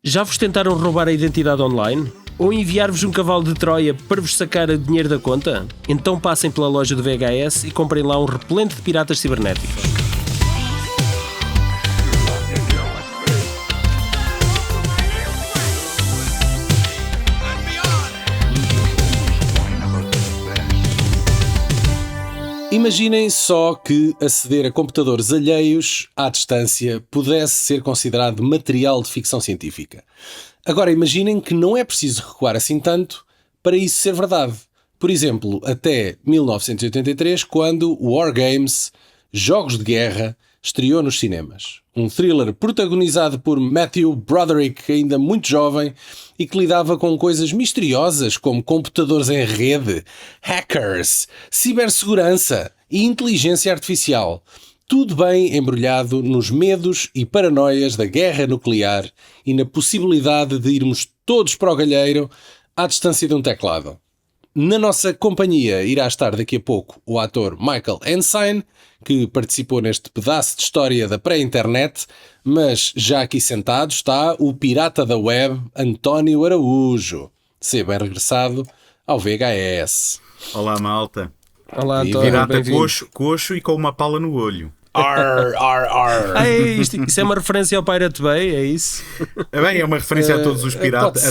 Já vos tentaram roubar a identidade online? Ou enviar-vos um cavalo de Troia para vos sacar o dinheiro da conta? Então passem pela loja do VHS e comprem lá um repelente de piratas cibernéticos. Imaginem só que aceder a computadores alheios à distância pudesse ser considerado material de ficção científica. Agora imaginem que não é preciso recuar assim tanto para isso ser verdade. Por exemplo, até 1983, quando o War Games, Jogos de Guerra, estreou nos cinemas. Um thriller protagonizado por Matthew Broderick, ainda muito jovem, e que lidava com coisas misteriosas como computadores em rede, hackers, cibersegurança e inteligência artificial. Tudo bem embrulhado nos medos e paranoias da guerra nuclear e na possibilidade de irmos todos para o galheiro à distância de um teclado. Na nossa companhia irá estar daqui a pouco o ator Michael Ensign, que participou neste pedaço de história da pré-internet, mas já aqui sentado está o pirata da web António Araújo. Seja bem regressado ao VHS. Olá, malta. Olá, António. Pirata coxo e com uma pala no olho. Arr, arr, arr. Ah, é isto. Isso é uma referência ao Pirate Bay, é isso? É uma referência a todos os piratas,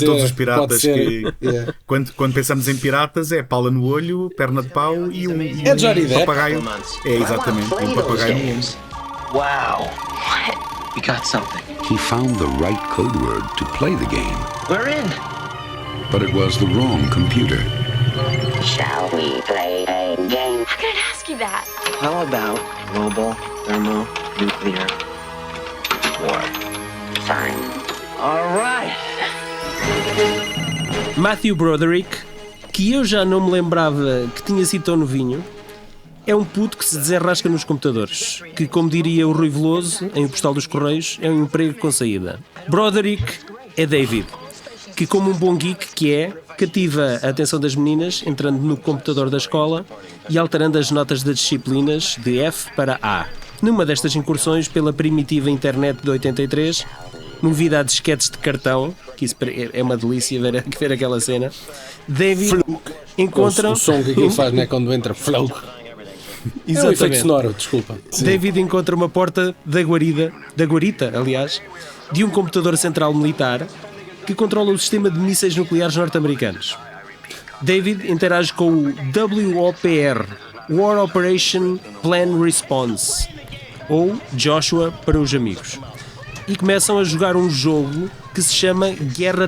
que Yeah. quando pensamos em piratas é pala no olho, perna de pau e um Johnny Depp. papagaio. É exatamente, um papagaio no olho. Wow. What? We got something. He found the right code word to play the game, We're in. but it was the wrong computer. Shall we play a game? How could I ask you that? How about global thermonuclear war? Fine. All right. Matthew Broderick, que eu já não me lembrava que tinha sido tão novinho, é um puto que se desenrasca nos computadores, que, como diria o Rui Veloso, em O Postal dos Correios, é um emprego com saída. Broderick é David, que, como um bom geek que é, cativa a atenção das meninas entrando no computador da escola e alterando as notas das disciplinas de F para A. Numa destas incursões pela primitiva internet de 83, movida a disquetes de cartão, que isso é uma delícia ver aquela cena, David encontra... O som que aquilo faz, né, quando entra flow. É um efeito sonoro, desculpa. Sim. David encontra uma porta da guarita, aliás, de um computador central militar que controla o sistema de mísseis nucleares norte-americanos. David interage com o WOPR, War Operation Plan Response, ou Joshua para os amigos, e começam a jogar um jogo que se chama Guerra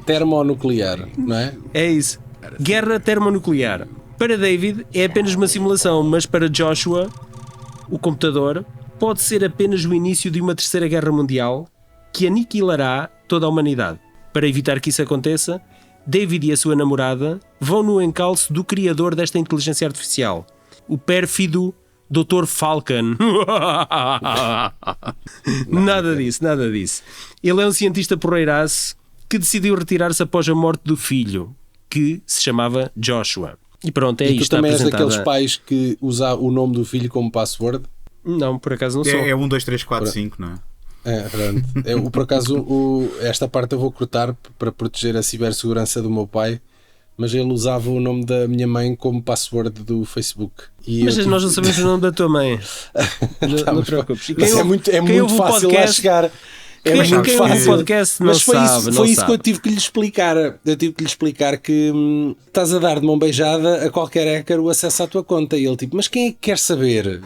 termonuclear, não é? É isso. Guerra termonuclear. Para David é apenas uma simulação, mas para Joshua, o computador, pode ser apenas o início de uma terceira guerra mundial que aniquilará toda a humanidade. Para evitar que isso aconteça, David e a sua namorada vão no encalço do criador desta inteligência artificial, o pérfido Dr. Falcon. Nada disso. Ele é um cientista porreiraço que decidiu retirar-se após a morte do filho, que se chamava Joshua. E pronto, é isto. isto. Tu também és daqueles pais que usa o nome do filho como password? Não, por acaso não sou. É 1, 2, 3, 4, 5, não é? Por acaso, esta parte eu vou cortar para proteger a cibersegurança do meu pai, mas ele usava o nome da minha mãe como password do Facebook. Mas nós não sabemos o nome da tua mãe. Não te preocupes. É muito fácil lá chegar. É muito fácil. Podcast não mas foi sabe, isso, que eu tive que lhe explicar. Eu tive que lhe explicar que estás a dar de mão beijada a qualquer hacker o acesso à tua conta. E ele tipo, mas quem é que quer saber?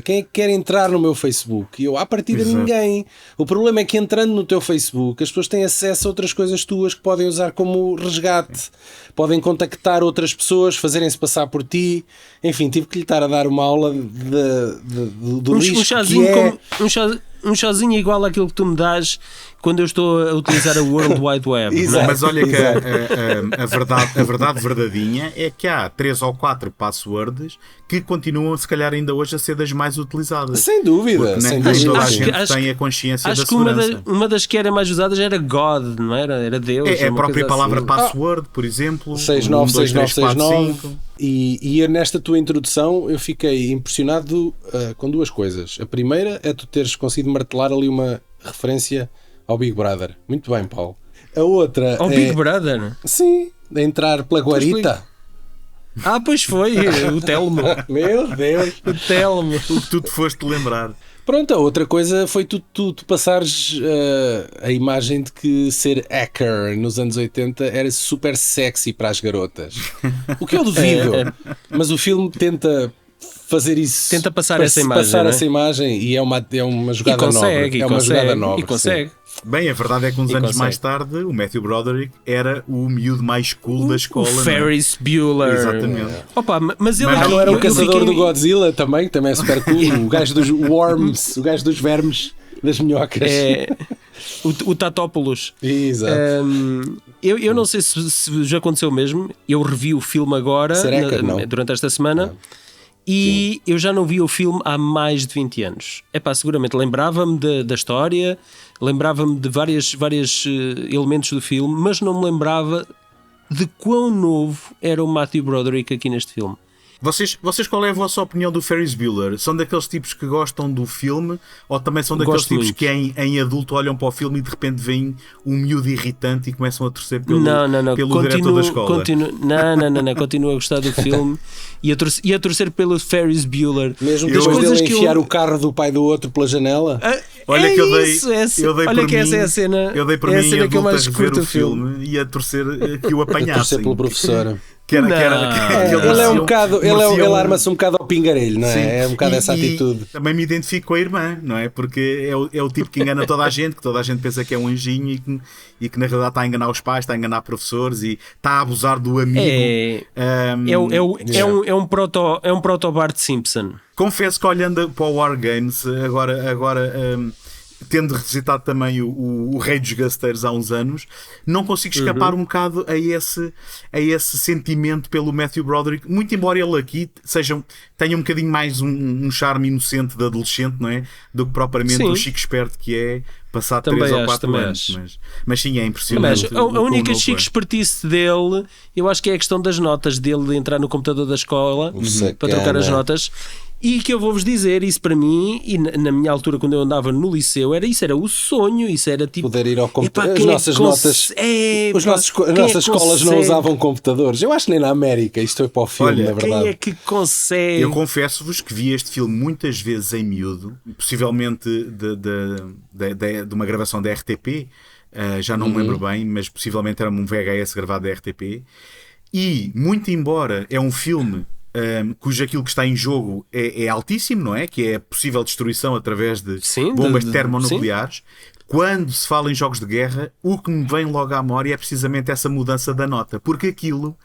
Quem é que quer entrar no meu Facebook? E eu, à partida ninguém. O problema é que entrando no teu Facebook as pessoas têm acesso a outras coisas tuas que podem usar como resgate. Podem contactar outras pessoas, fazerem-se passar por ti. Enfim, tive que lhe estar a dar uma aula do risco que é... Um chazinho igual àquilo que tu me dás quando eu estou a utilizar a World Wide Web. Exato. Não é? Mas olha que a verdade verdadeira é que há 3 ou 4 passwords que continuam, se calhar, ainda hoje a ser das mais utilizadas. Sem dúvida, Porque sem nem dúvida. toda a Acho gente que- tem a consciência da Acho que uma, segurança. uma das que era mais usadas era God, não era? Era Deus. É a uma própria coisa palavra assim. password, por exemplo. 696969 e nesta tua introdução eu fiquei impressionado com duas coisas. A primeira é tu teres conseguido martelar ali uma referência ao Big Brother. Muito bem, Paulo. A outra Ao é... Big Brother. Sim, de entrar pela guarita. Ah, pois foi, o Telmo. Meu Deus. O Telmo. O que tu te foste lembrar. Pronto, a outra coisa foi tu passares a imagem de que ser hacker nos anos 80 era super sexy para as garotas. O que eu duvido. Mas o filme tenta fazer isso. Tenta passar essa imagem, Passar não é? essa imagem e é uma jogada nobre. É uma jogada nobre. E consegue. Bem, a verdade é que uns E anos consegue. mais tarde o Matthew Broderick era o miúdo mais cool da escola. O não é? Ferris Bueller. Exatamente. Opa, mas ele Mas aqui, Não era o eu caçador fiquei- do Godzilla também é super cool. O gajo dos worms, o gajo dos vermes, das minhocas. É, o Tatópolis. Exato. Eu não sei se já aconteceu mesmo. Eu revi o filme agora, Ser hacker, não. durante esta semana, e eu já não vi o filme há mais de 20 anos. Seguramente lembrava-me da história, lembrava-me de vários elementos do filme, mas não me lembrava de quão novo era o Matthew Broderick aqui neste filme. Vocês qual é a vossa opinião do Ferris Bueller? São daqueles tipos que gostam do filme ou também são daqueles Gosto tipos muito. que em adulto olham para o filme e de repente veem um miúdo irritante e começam a torcer pelo diretor da escola? Não, continuo a gostar do filme e a torcer pelo Ferris Bueller. Mesmo Eu- depois coisas dele que eu- enfiar o carro do pai do outro pela janela. Olha É que eu dei, isso, essa- eu dei olha por que mim, essa é a cena. eu dei por é a mim cena que eu adulto mais a rever curto o filme e a torcer que o A torcer apanhassem. pelo professor. Que era, Não. Ele é um bocado, ele um- arma-se um bocado ao pingarelho, não é? Sim. É um bocado essa atitude. Também me identifico com a irmã, não é? Porque é o tipo que engana toda a gente, que toda a gente pensa que é um anjinho e que na realidade está a enganar os pais, está a enganar professores e está a abusar do amigo. É um proto Bart Simpson. Confesso que olhando para o War Games, agora tendo revisitado também o Rei dos Gasteiros há uns anos, não consigo escapar um bocado a esse sentimento pelo Matthew Broderick, muito embora ele aqui tenha um bocadinho mais um charme inocente de adolescente, não é? Do que propriamente Sim. o chico esperto que é passado Também 3 ou acho, 4 também anos. acho. Mas sim, é impressionante. Mas a o quão única novo chique é. espertice dele, eu acho que é a questão das notas dele, de entrar no computador da escola para trocar as notas. E que eu vou-vos dizer, isso para mim, e na minha altura, quando eu andava no liceu, era o sonho, isso era tipo. Poder ir ao computador. epá, As quem é nossas que notas. As nossas escolas não usavam computadores. Eu acho que nem na América. Isto foi para o filme, Olha, na verdade. Quem é que consegue? Eu confesso-vos que vi este filme muitas vezes em miúdo, possivelmente de uma gravação da RTP, já não me lembro bem, mas possivelmente era um VHS gravado da RTP. E, muito embora é um filme cujo aquilo que está em jogo é altíssimo, não é? Que é a possível destruição através de Sim, bombas de- termonucleares. Quando se fala em jogos de guerra, o que me vem logo à memória é precisamente essa mudança da nota, porque aquilo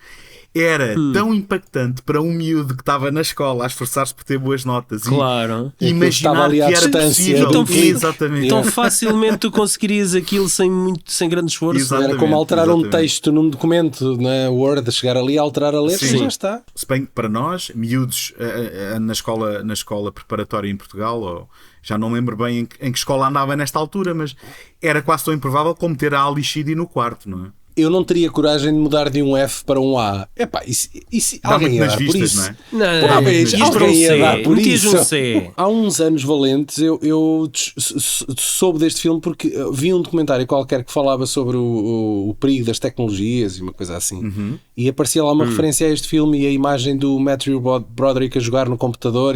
era tão impactante para um miúdo que estava na escola a esforçar-se por ter boas notas Claro. e imaginar Estava ali que à era distância possível. do clique. Exatamente. Tão facilmente tu conseguirias aquilo sem grande esforço. Exato. Era como alterar um Exatamente. texto num documento na Word, chegar ali, alterar a letra Sim. e já está. Se bem que para nós, miúdos na escola preparatória em Portugal, ou já não lembro bem em que escola andava nesta altura, mas era quase tão improvável como ter a Ali Sheedy no quarto, não é? Eu não teria coragem de mudar de um F para um A. Epá, isso Dá alguém muito ia nas dar por vistas, isso. não é? Não, Pô, mas isto para um alguém ia C, dar por metias isso. um C. Há uns anos valentes eu soube deste filme porque vi um documentário qualquer que falava sobre o perigo das tecnologias e uma coisa assim. E aparecia lá uma referência a este filme e a imagem do Matthew Broderick a jogar no computador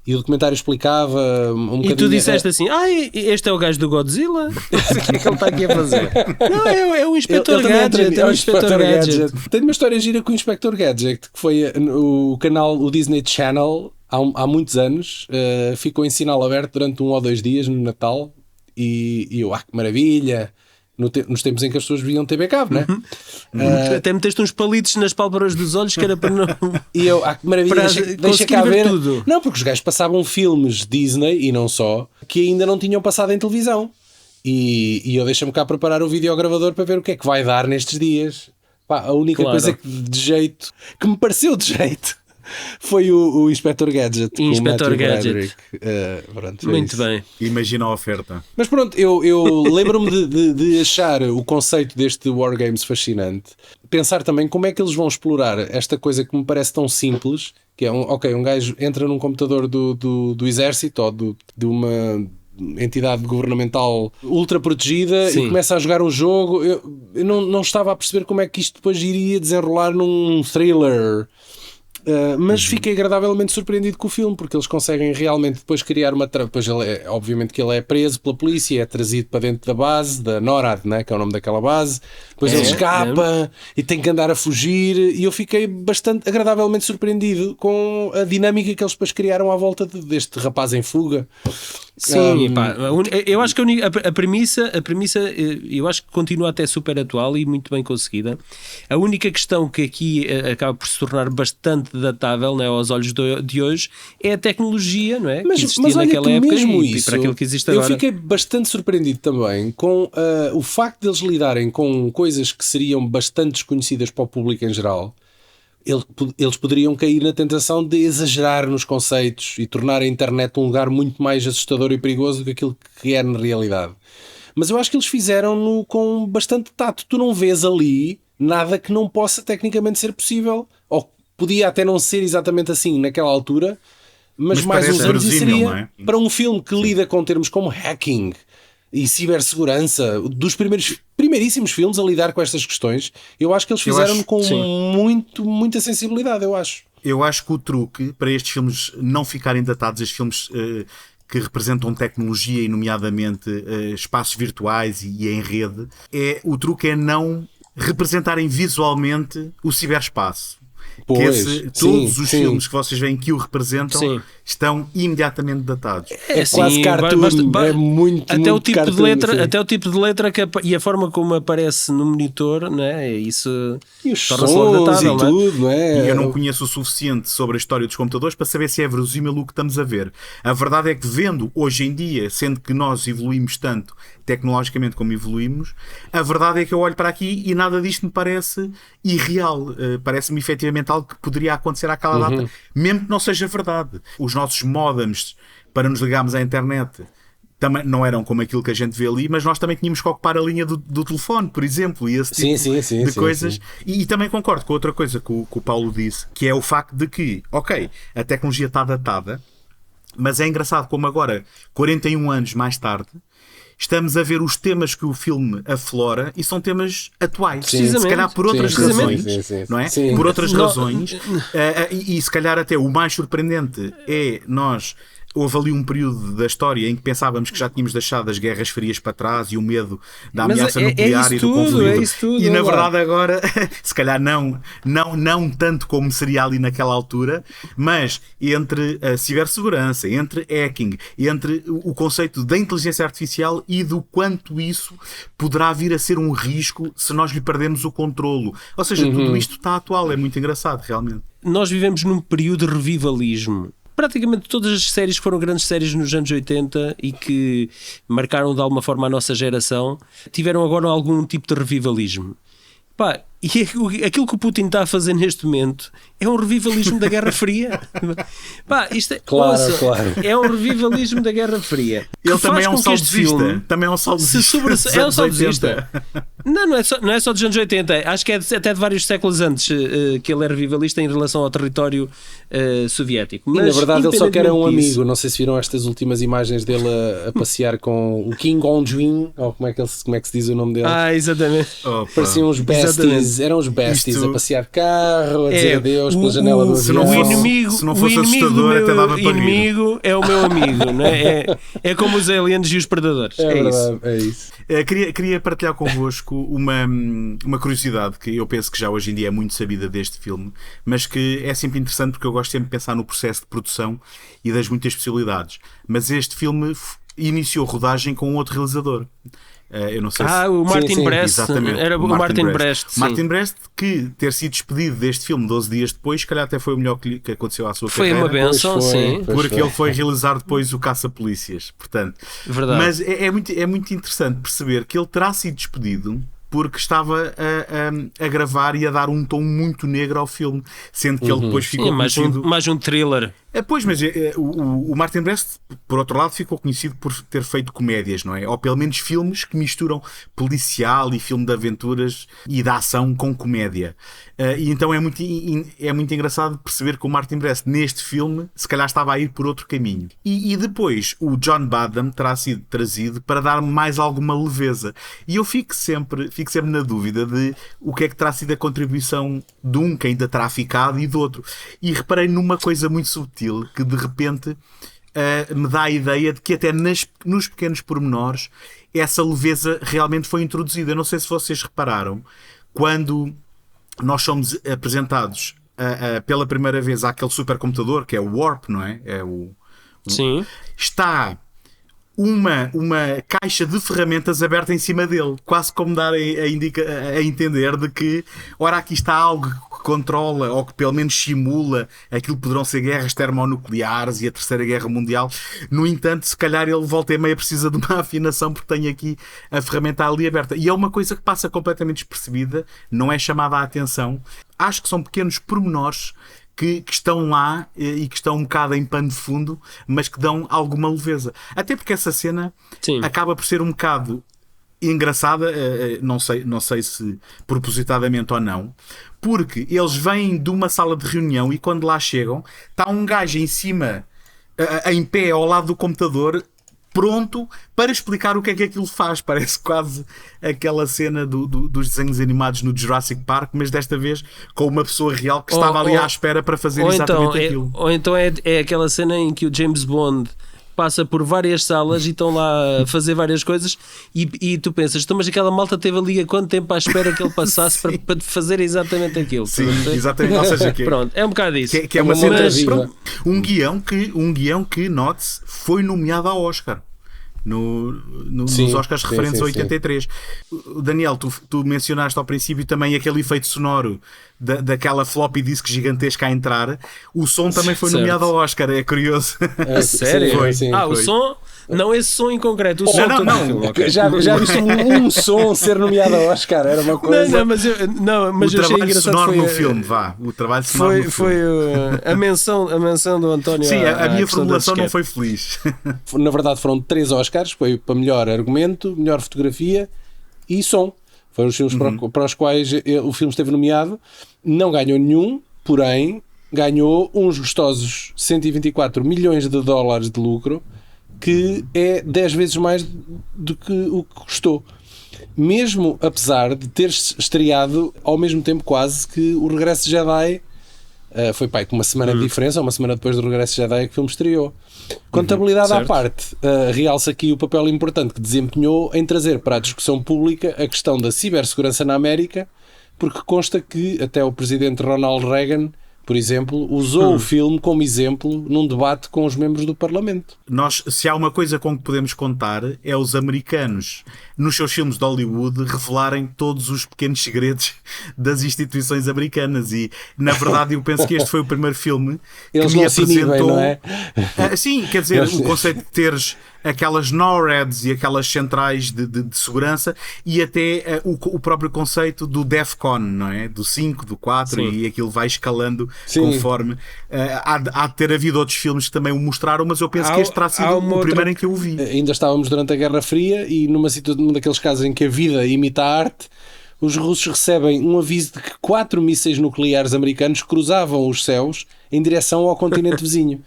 e o documentário explicava um bocadinho. E tu disseste assim: este é o gajo do Godzilla? O que é que ele está aqui a fazer? Não, é o Inspector também Gadget. É o Inspector Gadget. Tenho uma história gira com o Inspector Gadget, que foi o canal, o Disney Channel, há muitos anos, ficou em sinal aberto durante 1 ou 2 dias no Natal e eu, que maravilha, nos tempos em que as pessoas viam TV Cabo, não é? Até meteste uns palitos nas pálpebras dos olhos que era para não. E eu, que maravilha, Para deixa conseguir cá ver ver. tudo. Não, porque os gajos passavam filmes Disney, e não só, que ainda não tinham passado em televisão. E eu deixo-me cá preparar o videogravador para ver o que é que vai dar nestes dias. Pá, a única coisa que me pareceu de jeito foi o Inspector Gadget. Inspector Gadget. Pronto, muito bem. Imagina a oferta. Mas pronto, eu lembro-me de achar o conceito deste Wargames fascinante. Pensar também como é que eles vão explorar esta coisa que me parece tão simples, que é um gajo entra num computador do exército ou de uma entidade governamental ultra protegida e começa a jogar um jogo. Eu não estava a perceber como é que isto depois iria desenrolar num thriller. Mas fiquei agradavelmente surpreendido com o filme, porque eles conseguem realmente depois criar uma trama. Depois obviamente que ele é preso pela polícia, é trazido para dentro da base da NORAD, né, que é o nome daquela base. Depois ele escapa e tem que andar a fugir, e eu fiquei bastante agradavelmente surpreendido com a dinâmica que eles depois criaram à volta deste rapaz em fuga. Sim, pá, eu acho que a premissa eu acho que continua até super atual e muito bem conseguida. A única questão que aqui acaba por se tornar bastante datável, né, aos olhos de hoje, é a tecnologia, não é? Mas que existia olha naquela que época mesmo e para aquilo que existe agora. Eu fiquei bastante surpreendido também com o facto de eles lidarem com coisas que seriam bastante desconhecidas para o público em geral. Eles poderiam cair na tentação de exagerar nos conceitos e tornar a internet um lugar muito mais assustador e perigoso do que aquilo que é na realidade. Mas eu acho que eles fizeram-no com bastante tato. Tu não vês ali nada que não possa tecnicamente ser possível, ou podia até não ser exatamente assim naquela altura, mas mais uns anos e seria, não é? Para um filme que lida com termos como hacking e cibersegurança, dos primeiríssimos filmes a lidar com estas questões, eu acho que eles fizeram com muita sensibilidade, eu acho. Eu acho que o truque para estes filmes não ficarem datados, estes filmes que representam tecnologia e nomeadamente espaços virtuais e em rede, o truque é não representarem visualmente o ciberespaço. Todos os filmes que vocês veem que o representam estão imediatamente datados. É quase cartoon, é muito até o tipo cartoon, de letra, até o tipo de letra e a forma como aparece no monitor, né? Isso e os sons datável, e tudo, não é? E eu não conheço o suficiente sobre a história dos computadores para saber se é verosímil o que estamos a ver. A verdade é que vendo hoje em dia, sendo que nós evoluímos tanto tecnologicamente como evoluímos, a verdade é que eu olho para aqui e nada disto me parece irreal. Parece-me efetivamente algo que poderia acontecer àquela data, mesmo que não seja verdade. Os nossos modems para nos ligarmos à internet também não eram como aquilo que a gente vê ali, mas nós também tínhamos que ocupar a linha do telefone, por exemplo, e esse tipo de coisas. Sim. E também concordo com outra coisa que o Paulo disse, que é o facto de que, ok, a tecnologia está datada, mas é engraçado como agora, 41 anos mais tarde, estamos a ver os temas que o filme aflora e são temas atuais. Se calhar por outras razões, não é? Sim. Por outras razões. E se calhar até o mais surpreendente é houve ali um período da história em que pensávamos que já tínhamos deixado as guerras frias para trás e o medo da ameaça nuclear e do conflito. E na verdade agora, se calhar não tanto como seria ali naquela altura, mas entre a cibersegurança, entre hacking, entre o conceito da inteligência artificial e do quanto isso poderá vir a ser um risco se nós lhe perdemos o controlo. Ou seja, tudo isto está atual, é muito engraçado realmente. Nós vivemos num período de revivalismo. Praticamente todas as séries que foram grandes séries nos anos 80 e que marcaram de alguma forma a nossa geração tiveram agora algum tipo de revivalismo. Pá, e aquilo que o Putin está a fazer neste momento é um revivalismo da Guerra Fria. Pá, isto é, claro. É um revivalismo da Guerra Fria. Ele também é um saudosista. Também é um saudosista. É um saudosista. Não é só dos anos 80. Acho que é até de vários séculos antes que ele é revivalista em relação ao território soviético. Mas, e na verdade ele só quer um amigo. Não sei se viram estas últimas imagens dele a passear com o Kim Jong-un, ou como é que se diz o nome dele? Exatamente. Pareciam uns besties. Eram os besties a passear de carro, a dizer adeus pela janela do avião. Se não fosse assustador, até dava para inimigo é o meu amigo, não é? É como os aliens e os predadores. É verdade, isso. É isso. Queria partilhar convosco uma curiosidade que eu penso que já hoje em dia é muito sabida deste filme, mas que é sempre interessante porque eu gosto sempre de pensar no processo de produção e das muitas possibilidades. Mas este filme iniciou rodagem com outro realizador. Eu não sei se... o Martin sim, Brest. exatamente, Era o Martin Brest. Sim. Martin Brest, que ter sido despedido deste filme 12 dias depois, se calhar até foi o melhor que aconteceu à sua Foi carreira. uma benção, sim. Porque ele foi realizar depois o Caça-Polícias. Portanto, Verdade. mas é muito interessante perceber que ele terá sido despedido porque estava a gravar e a dar um tom muito negro ao filme, sendo que ele depois ficou Sim, conhecido... mais um thriller. Pois, mas o Martin Brest, por outro lado, ficou conhecido por ter feito comédias, não é? Ou pelo menos filmes que misturam policial e filme de aventuras e de ação com comédia. E então é muito engraçado perceber que o Martin Brest, neste filme, se calhar estava a ir por outro caminho. E depois o John Badham terá sido trazido para dar mais alguma leveza. E eu fico sempre na dúvida de o que é que terá sido a contribuição de um que ainda terá ficado e do outro. E reparei numa coisa muito subtil, que de repente me dá a ideia de que até nos pequenos pormenores essa leveza realmente foi introduzida. Eu não sei se vocês repararam, quando nós somos apresentados pela primeira vez àquele supercomputador que é o Warp, não é? Sim. Está uma caixa de ferramentas aberta em cima dele, quase como dar a entender de que, ora, aqui está algo que controla ou que pelo menos simula aquilo que poderão ser guerras termonucleares e a Terceira Guerra Mundial. No entanto, se calhar ele volta e meia precisa de uma afinação porque tem aqui a ferramenta ali aberta. E é uma coisa que passa completamente despercebida, não é chamada a atenção. Acho que são pequenos pormenores que estão lá e que estão um bocado em pano de fundo, mas que dão alguma leveza. Até porque essa cena acaba por ser um bocado engraçada, não sei se propositadamente ou não, porque eles vêm de uma sala de reunião e quando lá chegam está um gajo em cima, em pé ao lado do computador, pronto para explicar o que é que aquilo faz. Parece quase aquela cena dos desenhos animados no Jurassic Park, mas desta vez com uma pessoa real que estava ali à espera para fazer exatamente aquilo. Ou então é aquela cena em que o James Bond passa por várias salas e estão lá a fazer várias coisas e tu pensas, mas aquela malta teve ali há quanto tempo à espera que ele passasse para fazer exatamente aquilo? Sim, exatamente. Ou seja, pronto, é um bocado isso. Que é uma cena, um guião que, note-se, foi nomeado ao Oscar. Nos Oscars referentes a 83. Daniel, tu mencionaste ao princípio também aquele efeito sonoro daquela floppy disk gigantesca a entrar. O som também foi nomeado ao Oscar, é curioso. Sério? Foi. O som? Não esse som em concreto, o som não. Okay. Já viste um som ser nomeado ao Oscar? Era uma coisa. Mas o eu achei trabalho engraçado sonoro no filme, o trabalho sonoro no filme. Foi a menção do António. Sim, a minha formulação não foi feliz. Na verdade foram 3 Oscars, foi para melhor argumento, melhor fotografia e som. Foram os filmes para os quais o filme esteve nomeado. Não ganhou nenhum, porém ganhou uns gostosos 124 milhões de dólares de lucro, que é 10 vezes mais do que o que custou. Mesmo apesar de ter estreado ao mesmo tempo quase que o Regresso de Jedi, foi com uma semana de diferença, uma semana depois do Regresso de Jedi que o filme estreou. Contabilidade à parte, realça aqui o papel importante que desempenhou em trazer para a discussão pública a questão da cibersegurança na América, porque consta que até o presidente Ronald Reagan, por exemplo, usou o filme como exemplo num debate com os membros do Parlamento. Se há uma coisa com que podemos contar, é os americanos, nos seus filmes de Hollywood, revelarem todos os pequenos segredos das instituições americanas. E, na verdade, eu penso que este foi o primeiro filme que me apresentou... não é? Sim, quer dizer, o conceito de teres aquelas NORADs e aquelas centrais de segurança e até o próprio conceito do DEFCON, não é? Do 5, do 4 Sim. E aquilo vai escalando conforme há de ter havido outros filmes que também o mostraram, mas eu penso que este terá sido o primeiro em que eu o vi. Ainda estávamos durante a Guerra Fria e num daqueles casos em que a vida imita a arte, os russos recebem um aviso de que 4 mísseis nucleares americanos cruzavam os céus em direção ao continente vizinho.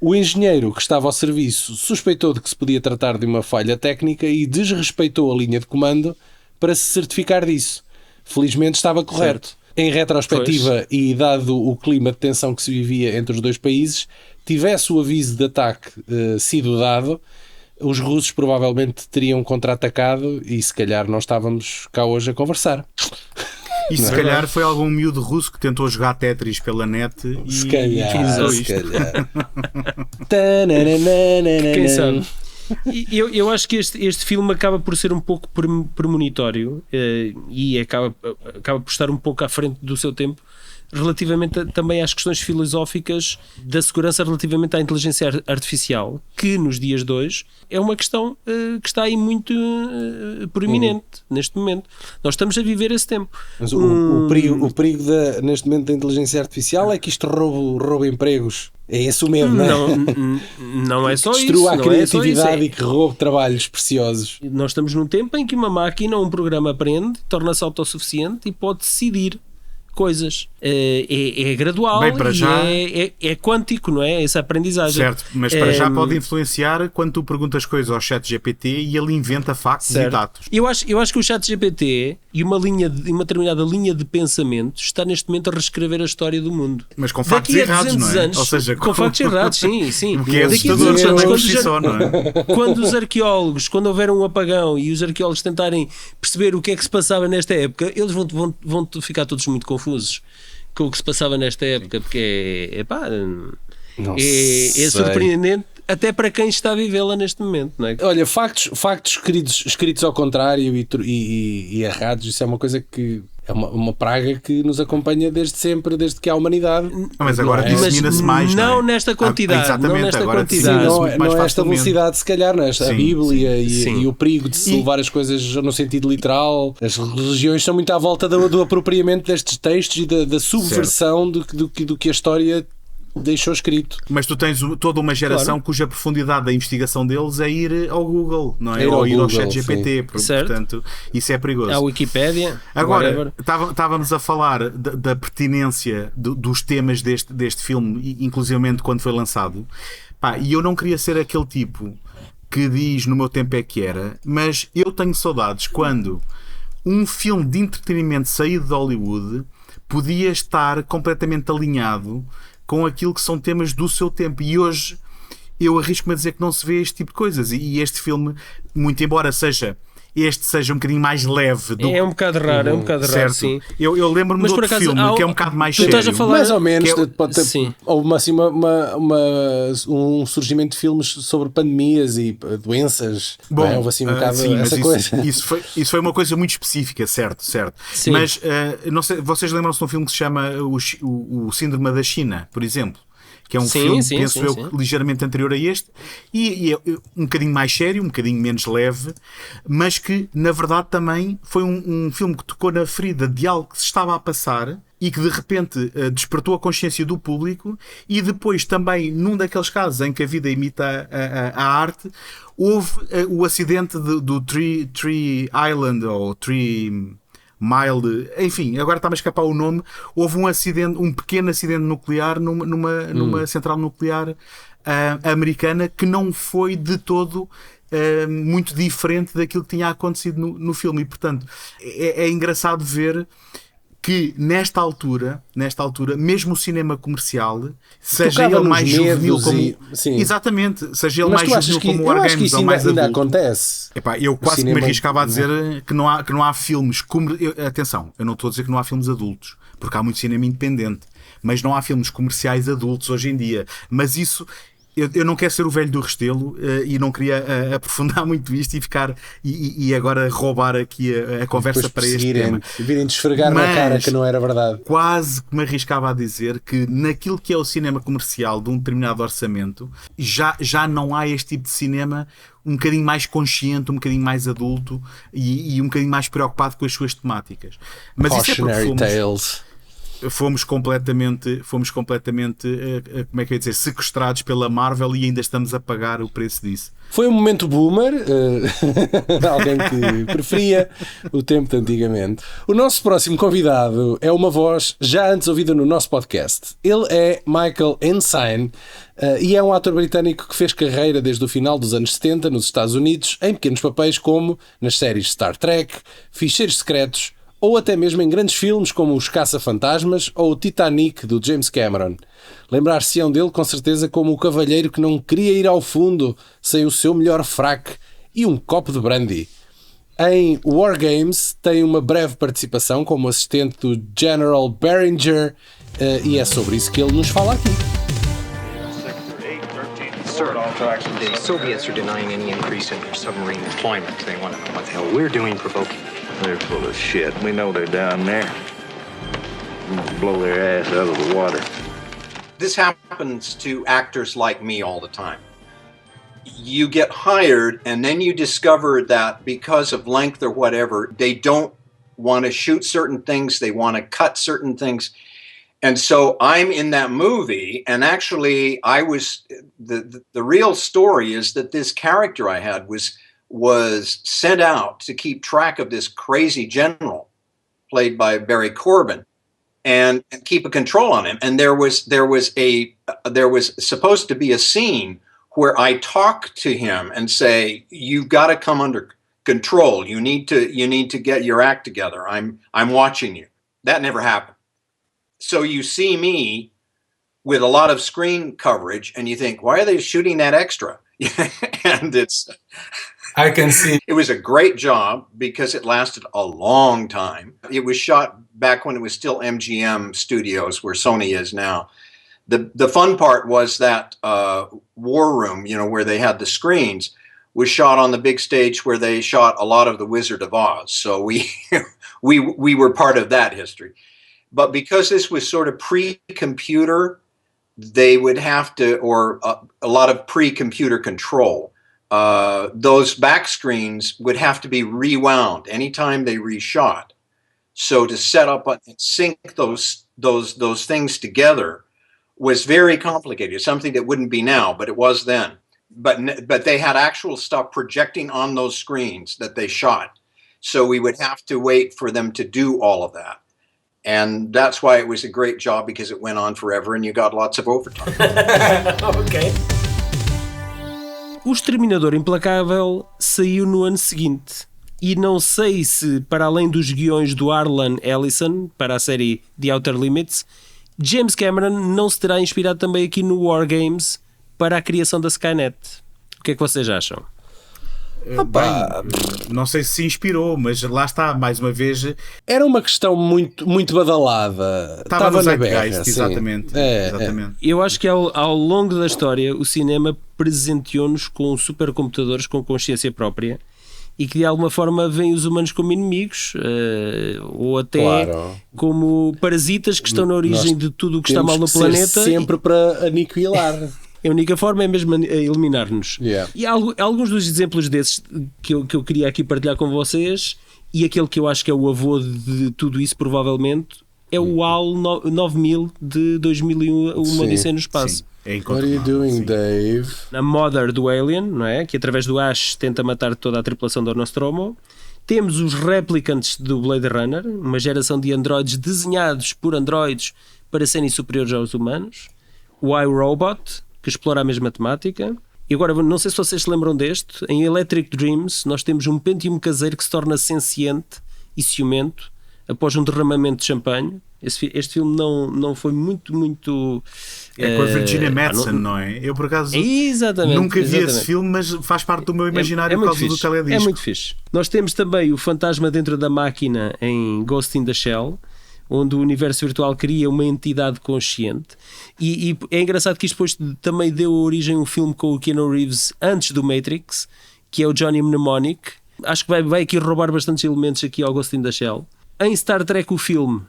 O engenheiro que estava ao serviço suspeitou de que se podia tratar de uma falha técnica e desrespeitou a linha de comando para se certificar disso. Felizmente estava correto. Certo. Em retrospectiva e dado o clima de tensão que se vivia entre os dois países, tivesse o aviso de ataque sido dado, os russos provavelmente teriam contra-atacado e se calhar não estávamos cá hoje a conversar. E se calhar foi algum miúdo russo que tentou jogar Tetris pela net e se calhar. Quem sabe? Eu acho que este filme acaba por ser um pouco premonitório e acaba por estar um pouco à frente do seu tempo relativamente também às questões filosóficas da segurança relativamente à inteligência artificial, que nos dias de hoje é uma questão que está aí muito proeminente neste momento. Nós estamos a viver esse tempo. Mas o perigo neste momento da inteligência artificial é que isto rouba empregos. É esse o medo, não é? Não é só isso. Que destrua a criatividade e que roube trabalhos preciosos. Nós estamos num tempo em que uma máquina ou um programa aprende, torna-se autossuficiente e pode decidir coisas. É gradual. Bem, para e já... é quântico, não é? Essa aprendizagem. Certo, mas para já pode influenciar quando tu perguntas coisas ao ChatGPT e ele inventa factos e dados. Eu acho que o ChatGPT e uma determinada linha de pensamento está neste momento a reescrever a história do mundo. Mas com factos errados, não é? Anos, ou seja, com factos errados, sim. O que é assustador por si só, não é? Quando os arqueólogos, quando houver um apagão e os arqueólogos tentarem perceber o que é que se passava nesta época, eles vão ficar todos muito confusos com o que se passava nesta época, porque é surpreendente até para quem está a vivê-la neste momento, não é? Olha, factos escritos ao contrário e errados, isso é uma coisa que é uma praga que nos acompanha desde sempre, desde que há humanidade. Mas agora dissemina-se mais, não é? nesta quantidade. Exatamente, não nesta agora quantidade. Não é esta velocidade, se calhar, não é? A Bíblia e o perigo de se levar as coisas no sentido literal. As religiões são muito à volta do apropriamento destes textos e da subversão do que a história deixou escrito. Mas tu tens toda uma geração cuja profundidade da investigação deles é ir ao Google, não é? Ou ir ao ChatGPT, portanto, isso é perigoso. À Wikipédia. Agora, estávamos a falar da pertinência dos temas deste filme, inclusivamente quando foi lançado. E eu não queria ser aquele tipo que diz no meu tempo é que era, mas eu tenho saudades quando um filme de entretenimento saído de Hollywood podia estar completamente alinhado com aquilo que são temas do seu tempo, e hoje eu arrisco-me a dizer que não se vê este tipo de coisas, e este filme, muito embora seja um bocadinho mais leve do... É um bocado raro, certo. Sim. Eu lembro-me de outro filme que é um bocado mais sério. Estás a falar... Mais ou menos, pode ter, houve assim um surgimento de filmes sobre pandemias e doenças. Bom, houve assim um bocado essa coisa. Isso foi uma coisa muito específica, certo. Sim. Mas não sei, vocês lembram-se de um filme que se chama o Síndrome da China, por exemplo? Que é um filme, penso eu, ligeiramente anterior a este, e é um bocadinho mais sério, um bocadinho menos leve, mas que, na verdade, também foi um filme que tocou na ferida de algo que se estava a passar e que, de repente, despertou a consciência do público, e depois também, num daqueles casos em que a vida imita a arte, houve o acidente do Tree Island, ou Tree... enfim, agora está-me a escapar o nome. Houve um pequeno acidente nuclear numa central nuclear americana, que não foi de todo muito diferente daquilo que tinha acontecido no filme, e portanto é engraçado ver que nesta altura, mesmo o cinema comercial, seja ele mais juvenil como... Exatamente, seja ele mais juvenil como o Wargames ou mais ainda adulto. Acontece. Eu quase que me arriscava a dizer que não há filmes... Atenção, eu não estou a dizer que não há filmes adultos, porque há muito cinema independente, mas não há filmes comerciais adultos hoje em dia. Mas isso... Eu não quero ser o velho do Restelo e não queria aprofundar muito isto e ficar e agora roubar aqui a conversa para este tema. Virem desfregar na cara que não era verdade. Quase que me arriscava a dizer que naquilo que é o cinema comercial de um determinado orçamento já não há este tipo de cinema um bocadinho mais consciente, um bocadinho mais adulto e um bocadinho mais preocupado com as suas temáticas. Mas isso é porque fomos completamente como é que eu ia dizer, sequestrados pela Marvel, e ainda estamos a pagar o preço disso. Foi um momento boomer, alguém que preferia o tempo de antigamente. O nosso próximo convidado é uma voz já antes ouvida no nosso podcast. Ele é Michael Ensign e é um ator britânico que fez carreira desde o final dos anos 70 nos Estados Unidos, em pequenos papéis como nas séries Star Trek, Ficheiros Secretos, ou até mesmo em grandes filmes como Os Caça-Fantasmas ou o Titanic, do James Cameron. Lembrar-se-ão dele com certeza como o cavalheiro que não queria ir ao fundo sem o seu melhor fraque e um copo de brandy. Em War Games tem uma breve participação como assistente do General Behringer e é sobre isso que ele nos fala aqui. The Soviets are denying any increase in their submarine deployment. They want to know what the hell we're doing provoking it. They're full of shit. We know they're down there. We'll blow their ass out of the water. This happens to actors like me all the time. You get hired and then you discover that because of length or whatever, they don't want to shoot certain things, they want to cut certain things. And so I'm in that movie, and actually I was, the real story is that this character I had was sent out to keep track of this crazy general played by Barry Corbin and keep a control on him. And there was supposed to be a scene where I talk to him and say, you've got to come under control. You need to get your act together. I'm watching you. That never happened. So you see me with a lot of screen coverage and you think, why are they shooting that extra? And I can see. It was a great job because it lasted a long time. It was shot back when it was still MGM Studios, where Sony is now. The fun part was that war room, where they had the screens, was shot on the big stage where they shot a lot of The Wizard of Oz. So we were part of that history. But because this was sort of pre-computer, they would have to, or a lot of pre-computer control. Those back screens would have to be rewound anytime they reshot. So to set up and sync those things together was very complicated. Something that wouldn't be now, but it was then. But they had actual stuff projecting on those screens that they shot. So we would have to wait for them to do all of that. And that's why it was a great job, because it went on forever and you got lots of overtime. Ok. O Exterminador Implacável saiu no ano seguinte. E não sei se, para além dos guiões do Harlan Ellison para a série The Outer Limits, James Cameron não se terá inspirado também aqui no War Games para a criação da Skynet. O que é que vocês acham? Bem, não sei se inspirou, mas lá está, mais uma vez. Era uma questão muito, muito badalada. Estava na Zeitgeist, berra, exatamente. Exatamente. Eu acho que ao longo da história o cinema presenteou-nos com supercomputadores com consciência própria e que de alguma forma veem os humanos como inimigos, ou até como parasitas que estão na origem de tudo o que está mal no planeta. Sempre para aniquilar. A única forma é mesmo eliminar-nos. Yeah. E há alguns dos exemplos desses que eu queria aqui partilhar com vocês, e aquele que eu acho que é o avô de tudo isso, provavelmente, é o HAL 9000 de 2001, Uma Odisseia no Espaço. Sim. É What are you doing, Dave? A Mother do Alien, não é? Que através do Ash tenta matar toda a tripulação do Nostromo. Temos os Replicants do Blade Runner, uma geração de androides desenhados por androides para serem superiores aos humanos. O iRobot, que explora a mesma temática. E agora, não sei se vocês se lembram deste, em Electric Dreams nós temos um Pentium caseiro que se torna senciente e ciumento após um derramamento de champanhe. Este filme não foi muito... É com a Virginia Madsen, não é? Eu, por acaso, nunca vi esse filme, mas faz parte do meu imaginário por causa do teledisco. É muito fixe. Nós temos também o Fantasma Dentro da Máquina em Ghost in the Shell, onde o universo virtual cria uma entidade consciente. E é engraçado que isto depois também deu origem a um filme com o Keanu Reeves antes do Matrix, que é o Johnny Mnemonic. Acho que vai aqui roubar bastantes elementos aqui ao Ghost in the Shell. Em Star Trek, o filme,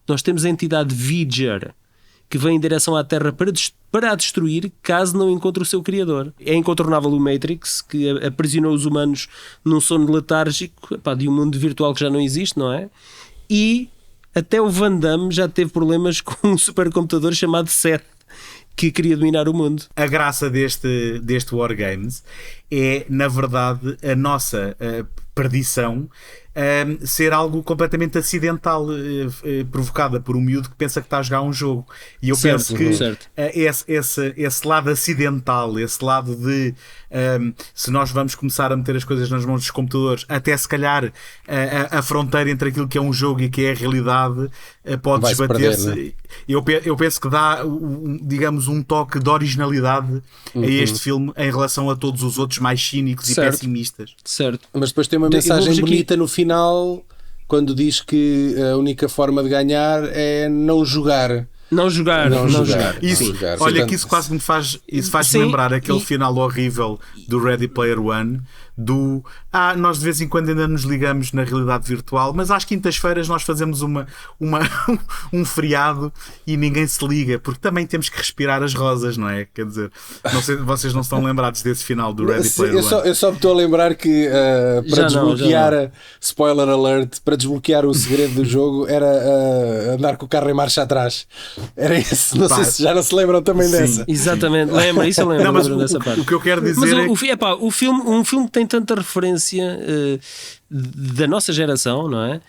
nós temos a entidade V'ger, que vem em direção à Terra para a destruir caso não encontre o seu criador. É incontornável o Matrix, que aprisionou os humanos num sono letárgico, de um mundo virtual que já não existe, não é? E até o Van Damme já teve problemas com um supercomputador chamado Seth, que queria dominar o mundo. A graça deste War Games é, na verdade, a nossa perdição ser algo completamente acidental, provocada por um miúdo que pensa que está a jogar um jogo. E eu penso que esse lado acidental, esse lado de se nós vamos começar a meter as coisas nas mãos dos computadores, até se calhar a fronteira entre aquilo que é um jogo e que é a realidade pode desbater-se. Né? Eu penso que dá, digamos, um toque de originalidade a este filme em relação a todos os outros mais cínicos e pessimistas. Certo. Mas depois tem uma mensagem bonita no final, quando diz que a única forma de ganhar é não jogar. Não jogar. Isso, Não jogar. olha Portanto, que isso quase me faz Sim, lembrar aquele final horrível do Ready Player One, nós de vez em quando ainda nos ligamos na realidade virtual, mas às quintas-feiras nós fazemos um feriado e ninguém se liga, porque também temos que respirar as rosas, não é? Quer dizer, não sei, vocês não estão lembrados desse final do Ready Player One. Eu só me estou a lembrar que para desbloquear, spoiler alert, para desbloquear o segredo do jogo era andar com o carro em marcha atrás. Era esse, não sei se já não se lembram também dessa. Exatamente, isso eu lembro. Não, mas dessa parte. o que eu quero dizer mas um filme que tem tanta referência da nossa geração, não é?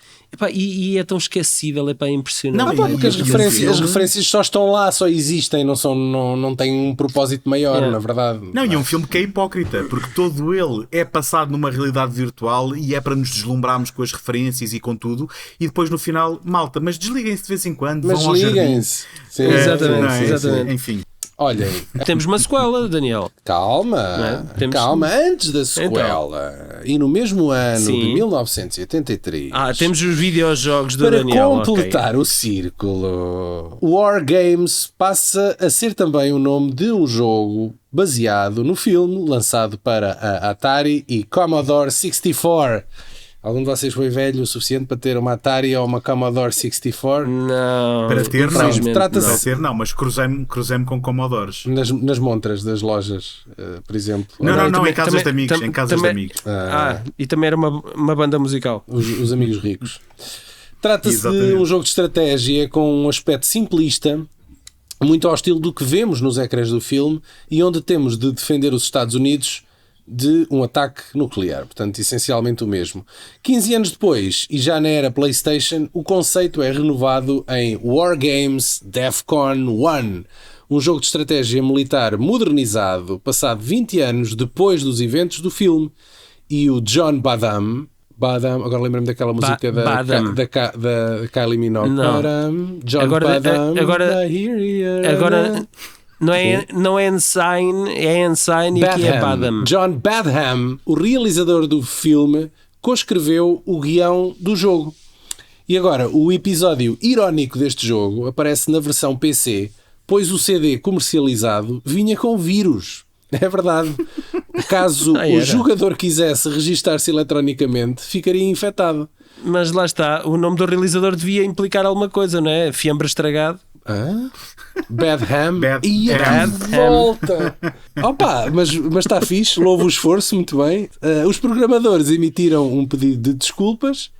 E é tão esquecível, é impressionante. Não, porque as referências só estão lá, só existem, não têm um propósito maior, na verdade. Não, e um filme que é hipócrita, porque todo ele é passado numa realidade virtual e é para nos deslumbrarmos com as referências e com tudo, e depois no final, malta, mas desliguem-se de vez em quando, vão ao jardim. Exatamente. Enfim. Olhem, temos uma sequela, Daniel. Calma, antes da sequela. Então. E no mesmo ano de 1983. Temos os videojogos do para Daniel. Para completar o círculo, War Games passa a ser também o nome de um jogo baseado no filme lançado para a Atari e Commodore 64. Algum de vocês foi velho o suficiente para ter uma Atari ou uma Commodore 64? Não. Para ter, não. Trata-se... Para ter, não, mas cruzei-me com Commodores. Nas montras das lojas, por exemplo. Não, em casas de amigos. Em casas de amigos. E também era uma banda musical. Os amigos ricos. Trata-se de um jogo de estratégia com um aspecto simplista, muito ao estilo do que vemos nos ecrãs do filme, e onde temos de defender os Estados Unidos de um ataque nuclear, portanto essencialmente o mesmo. 15 anos depois, e já na era PlayStation, o conceito é renovado em War Games Defcon 1, um jogo de estratégia militar modernizado, passado 20 anos depois dos eventos do filme, e o John Badham, agora lembro-me daquela música da Kylie Minogue. John Badham, agora não é Ensign, é Ensign e aqui é Badham. John Badham, o realizador do filme, coescreveu o guião do jogo. E agora, o episódio irónico deste jogo aparece na versão PC, pois o CD comercializado vinha com vírus. É verdade. Caso o jogador quisesse registar-se eletronicamente, ficaria infectado. Mas lá está, o nome do realizador devia implicar alguma coisa, não é? Fiambre estragado. Badham e a volta. Opa, mas está fixe, louvo o esforço, muito bem. Os programadores emitiram um pedido de desculpas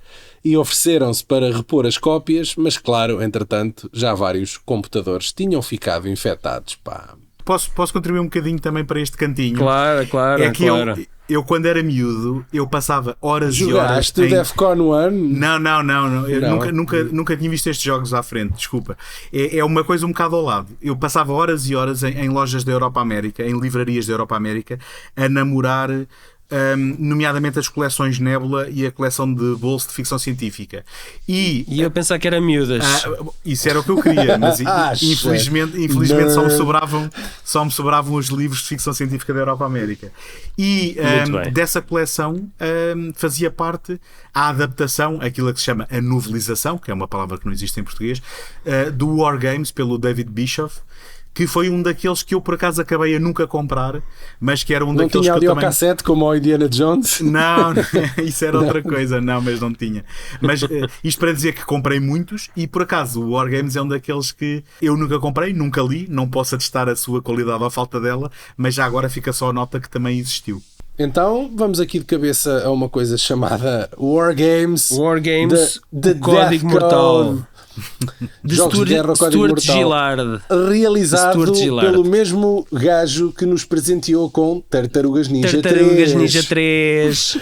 e ofereceram-se para repor as cópias, mas claro, entretanto, já vários computadores tinham ficado infectados. Posso contribuir um bocadinho também para este cantinho? Claro. É que eu quando era miúdo, eu passava horas e horas. Jogaste o Defcon 1? Não. Eu nunca tinha visto estes jogos à frente, desculpa. É uma coisa um bocado ao lado. Eu passava horas e horas em lojas da Europa América, em livrarias da Europa América, a namorar nomeadamente as coleções Nebula e a coleção de bolso de ficção científica. E eu pensava que era miúdas. Isso era o que eu queria, mas infelizmente só me sobravam os livros de ficção científica da Europa América. E dessa coleção fazia parte a adaptação, aquilo que se chama a novelização, que é uma palavra que não existe em português, do War Games pelo David Bischoff, que foi um daqueles que eu por acaso acabei a nunca comprar, mas que era um daqueles que eu também... Não tinha audiocassete como o Indiana Jones? Não, isso era outra coisa, mas não tinha. Mas isto para dizer que comprei muitos, e por acaso o War Games é um daqueles que eu nunca comprei, nunca li, não posso atestar a sua qualidade ou a falta dela, mas já agora fica só a nota que também existiu. Então vamos aqui de cabeça a uma coisa chamada War Games, o Código Mortal. De Stuart Gillard, realizado pelo mesmo gajo que nos presenteou com Tartarugas Ninja 3.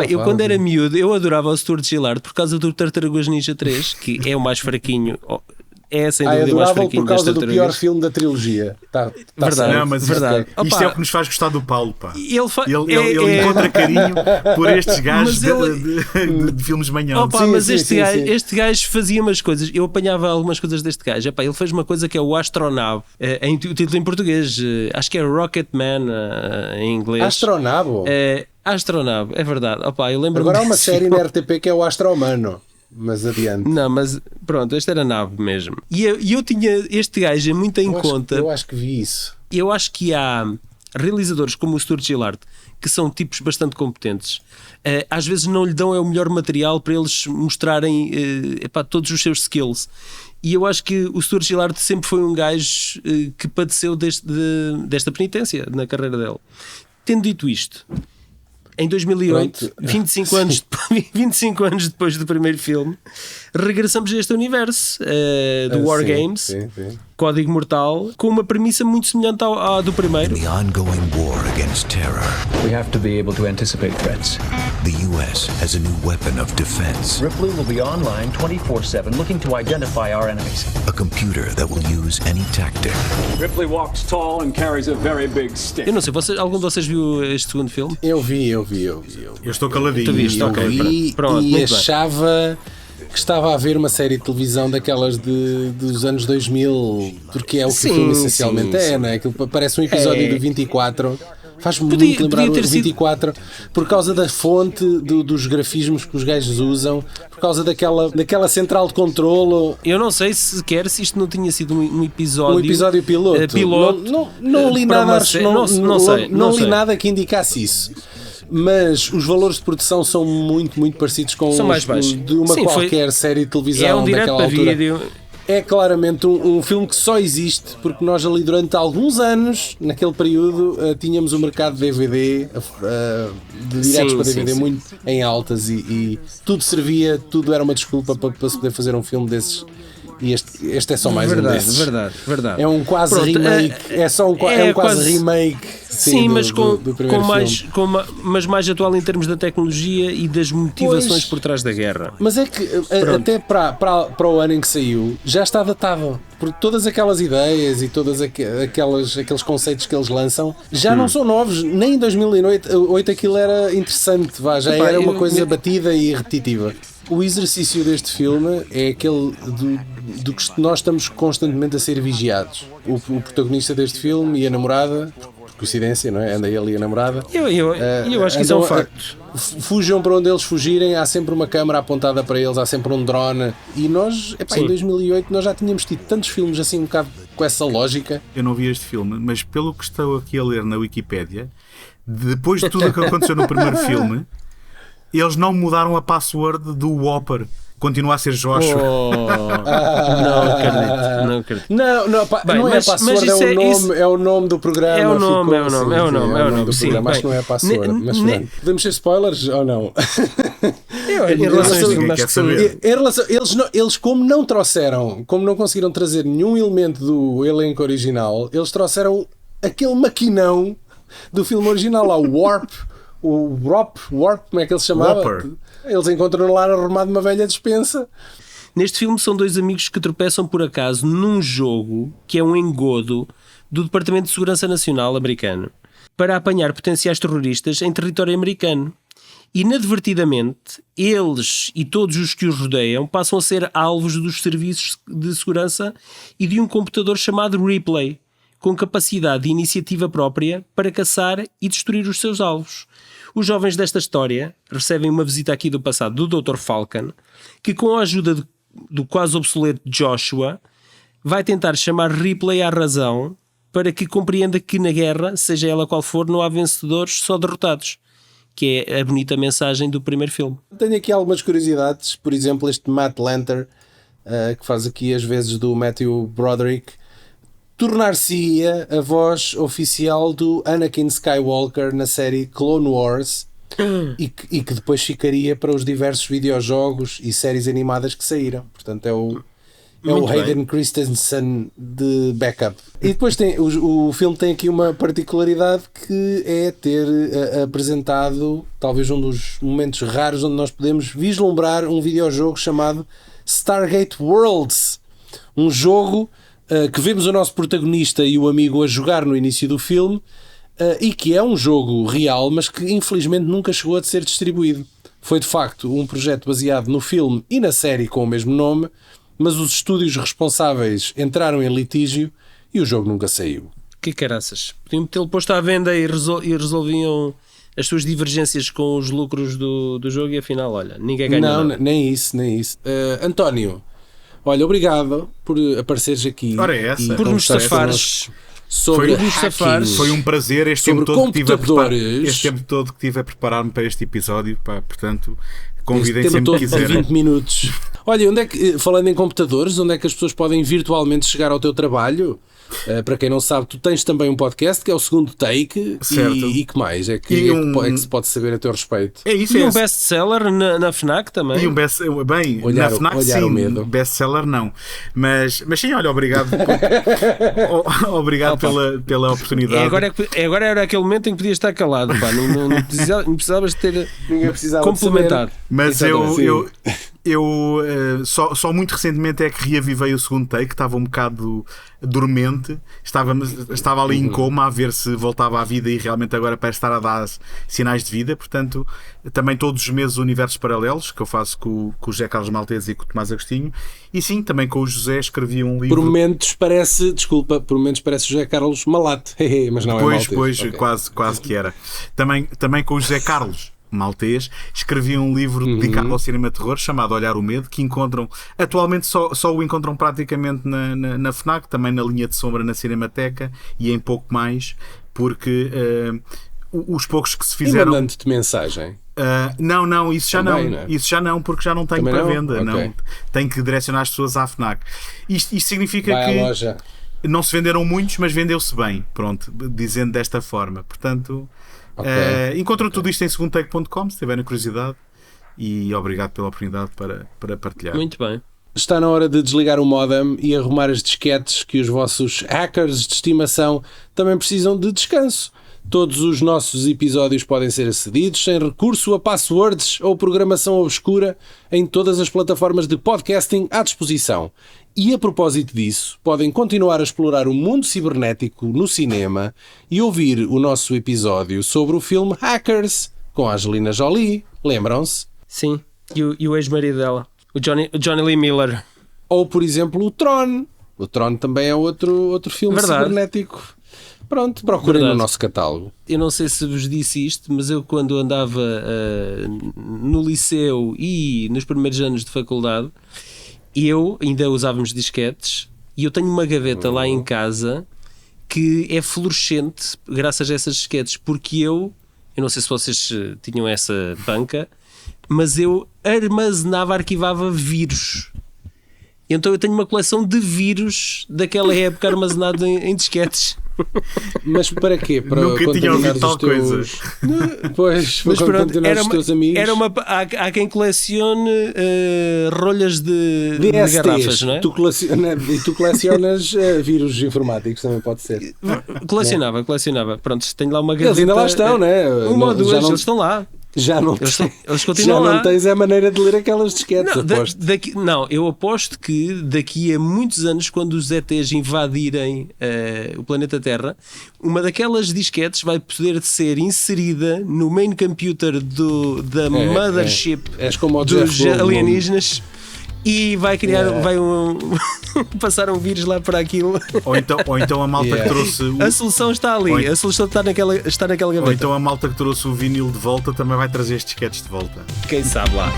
Eu quando era miúdo eu adorava o Stuart Gillard por causa do Tartarugas Ninja 3, que é o mais fraquinho. É sem dúvida mais fraquinho por causa do pior filme da trilogia. Verdade. Não, mas verdade. Isto é o que nos faz gostar do Paulo, pá. Ele encontra carinho por estes gajos de filmes manhosos. Mas este gajo fazia umas coisas. Eu apanhava algumas coisas deste gajo. Ele fez uma coisa que é o Astronave, o título em português, acho que é Rocketman em inglês. Astronave? Astronave, é verdade. Eu lembro. Agora há uma série na RTP que é o Astromano. mas adiante. Não, mas pronto, esta era a nave mesmo. E eu tinha este gajo muito em conta. Eu acho que vi isso. Eu acho que há realizadores como o Stuart Gillard que são tipos bastante competentes. Às vezes não lhe dão o melhor material para eles mostrarem todos os seus skills. E eu acho que o Stuart Gillard sempre foi um gajo que padeceu desta penitência na carreira dele. Tendo dito isto, em 2008, 25 anos depois do primeiro filme, regressamos a este universo do War Games, Código Mortal, com uma premissa muito semelhante à do primeiro. In the ongoing war against terror, We have to be able to anticipate threats. the U.S. has a new weapon of defense, Ripley will be online 24/7 looking to identify our enemies. a computer that will use any tactic. Ripley walks tall and carries a very big stick. Eu não sei, algum de vocês viu este segundo filme? Eu vi. Eu estou caladinho. Tu viste, ok. Eu vi Pronto, e muito bem. achava que estava a ver uma série de televisão daquelas dos anos 2000, porque é o que Sim, o filme essencialmente sim. é, não é? Aquilo parece um episódio do 24. Faz-me muito lembrar podia o ter sido- 24 por causa da fonte dos grafismos que os gajos usam, por causa daquela central de controlo. Eu não sei se isto não tinha sido um episódio. Um episódio piloto. Não li para nada, uma sé- não sei. não li nada que indicasse isso. Mas os valores de produção são muito, muito parecidos com São mais os baixos. de uma Sim, qualquer série de televisão É um direto daquela para altura. vídeo. É claramente um filme que só existe porque nós ali durante alguns anos, naquele período, tínhamos o mercado de DVD, de diretos Sim, para DVD sim. muito em altas e tudo servia, tudo era uma desculpa para se poder fazer um filme desses. E este é só mais um desses. Verdade. É um quase Pronto, remake. É só um quase remake. Sim, mas do primeiro filme. mas mais atual em termos da tecnologia e das motivações Pois. por trás da guerra. Mas é que até para o ano em que saiu já está datado. Porque todas aquelas ideias e todos aqueles conceitos que eles lançam já não são novos. Nem em 2008 aquilo era interessante. Já Epá, era uma eu- coisa batida e repetitiva. O exercício deste filme é aquele do que nós estamos constantemente a ser vigiados. O protagonista deste filme e a namorada, por coincidência, não é? Anda ele e a namorada. Eu acho que isso é um facto. Fujam para onde eles fugirem, há sempre uma câmara apontada para eles, há sempre um drone. E nós, em 2008, nós já tínhamos tido tantos filmes assim um bocado com essa lógica. Eu não vi este filme, mas pelo que estou aqui a ler na Wikipédia, depois de tudo o que aconteceu no primeiro filme, eles não mudaram a password do Whopper. Continua a ser Joshua. Não acredito. Não, pá, Bem, não é a password, isso é o nome do programa. É o nome, ficou é o nome, assim, é o nome, do sim, programa. Acho bem. que não é a password. Mas pronto. Podemos ser spoilers ou não? Em relação a este filme, Ninguém acho quer que são- saber. Em relação, eles como não conseguiram trazer nenhum elemento do elenco original, eles trouxeram aquele maquinão do filme original lá, o Warp, como é que ele se chamava? Whopper. Eles encontram lá arrumado uma velha despensa. Neste filme são dois amigos que tropeçam por acaso num jogo que é um engodo do Departamento de Segurança Nacional americano para apanhar potenciais terroristas em território americano. Inadvertidamente, eles e todos os que os rodeiam passam a ser alvos dos serviços de segurança e de um computador chamado Ripley, com capacidade de iniciativa própria para caçar e destruir os seus alvos. Os jovens desta história recebem uma visita aqui do passado do Dr. Falcon, que com a ajuda do quase obsoleto Joshua vai tentar chamar Ripley à razão para que compreenda que na guerra, seja ela qual for, não há vencedores, só derrotados, que é a bonita mensagem do primeiro filme. Tenho aqui algumas curiosidades, por exemplo, este Matt Lanter, que faz aqui as vezes do Matthew Broderick, tornar-se-ia a voz oficial do Anakin Skywalker na série Clone Wars e que depois ficaria para os diversos videojogos e séries animadas que saíram. Portanto, é o Hayden Christensen de backup. E depois o filme tem aqui uma particularidade que é ter apresentado talvez um dos momentos raros onde nós podemos vislumbrar um videojogo chamado Stargate Worlds. Um jogo que vemos o nosso protagonista e o amigo a jogar no início do filme e que é um jogo real, mas que infelizmente nunca chegou a ser distribuído. Foi de facto um projeto baseado no filme e na série com o mesmo nome, mas os estúdios responsáveis entraram em litígio e o jogo nunca saiu. Que caraças. Podiam tê-lo posto à venda e resolviam as suas divergências com os lucros do jogo e afinal, olha, ninguém ganha nada. Não, nem isso. António, olha, obrigado por apareceres aqui. Ora, é essa. Por nos safares. Sobre foi um prazer este tempo todo que tive a preparar-me para este episódio, pá, portanto, convidem sempre que quiserem. 20 minutos. Olha, falando em computadores, onde é que as pessoas podem virtualmente chegar ao teu trabalho? Para quem não sabe, tu tens também um podcast que é o Segundo Take. Certo. E que mais? É que se pode saber a teu respeito? É isso, e um best-seller na FNAC também. E um bem, na FNAC sim, best-seller não. Mas sim, olha, obrigado. Obrigado pela oportunidade. Agora era aquele momento em que podias estar calado, pá. Não precisavas de ter complementado. Mas eu só muito recentemente é que reavivei o Segundo Take, estava um bocado dormente, estava ali em coma a ver se voltava à vida e realmente agora parece estar a dar sinais de vida. Portanto, também todos os meses Universos Paralelos, que eu faço com o José Carlos Maltese e com o Tomás Agostinho, e sim, também com o José escrevi um livro. Por momentos parece José Carlos Malate, mas não é Maltese. Pois, okay. quase que era. Também com o José Carlos Maltês, escrevi um livro dedicado ao cinema terror chamado Olhar o Medo, que encontram, atualmente só o encontram praticamente na FNAC, também na linha de sombra na Cinemateca e em pouco mais, porque os poucos que se fizeram... E mandando-te mensagem? Não, isso já também, não. Isso já não, porque já não tenho para venda. Okay. Não. Tenho que direcionar as pessoas à FNAC. Isto significa Vai que à loja. Não se venderam muitos, mas vendeu-se bem, pronto, dizendo desta forma. Portanto... Okay. Encontram tudo isto em segundotake.com se tiverem curiosidade, e obrigado pela oportunidade para partilhar. Muito bem. Está na hora de desligar o modem e arrumar as disquetes, que os vossos hackers de estimação também precisam de descanso. Todos os nossos episódios podem ser acedidos sem recurso a passwords ou programação obscura em todas as plataformas de podcasting à disposição. E a propósito disso, podem continuar a explorar o mundo cibernético no cinema e ouvir o nosso episódio sobre o filme Hackers, com a Angelina Jolie. Lembram-se? Sim, e o ex-marido dela, o Johnny Lee Miller. Ou, por exemplo, o Tron. O Tron também é outro filme cibernético. Pronto, procurem no nosso catálogo. Eu não sei se vos disse isto, mas eu quando andava no liceu e nos primeiros anos de faculdade, eu ainda usávamos disquetes e eu tenho uma gaveta lá em casa que é fluorescente graças a essas disquetes, porque eu não sei se vocês tinham essa banca, mas eu arquivava vírus. Então eu tenho uma coleção de vírus daquela época armazenados em disquetes. Mas para quê? Para nunca tinha ouvido tal coisa. Pois, mas pronto, os teus amigos. Há quem colecione rolhas de garrafas, não é? E tu colecionas vírus informáticos, também pode ser. Colecionava. Pronto, tenho lá uma gaveta. Eles ainda lá estão, não é? Uma ou duas, eles estão lá. Eles continuam lá. Já não tens a maneira de ler aquelas disquetes, aposto. Eu aposto que daqui a muitos anos, quando os ETs invadirem o planeta Terra, uma daquelas disquetes vai poder ser inserida no main computer da mothership dos alienígenas. E vai criar, passar um vírus lá para aquilo. Ou então a malta que trouxe a solução está ali, a solução está naquela gaveta. Ou então a malta que trouxe o vinil de volta também vai trazer estes disquetes de volta. Quem sabe lá.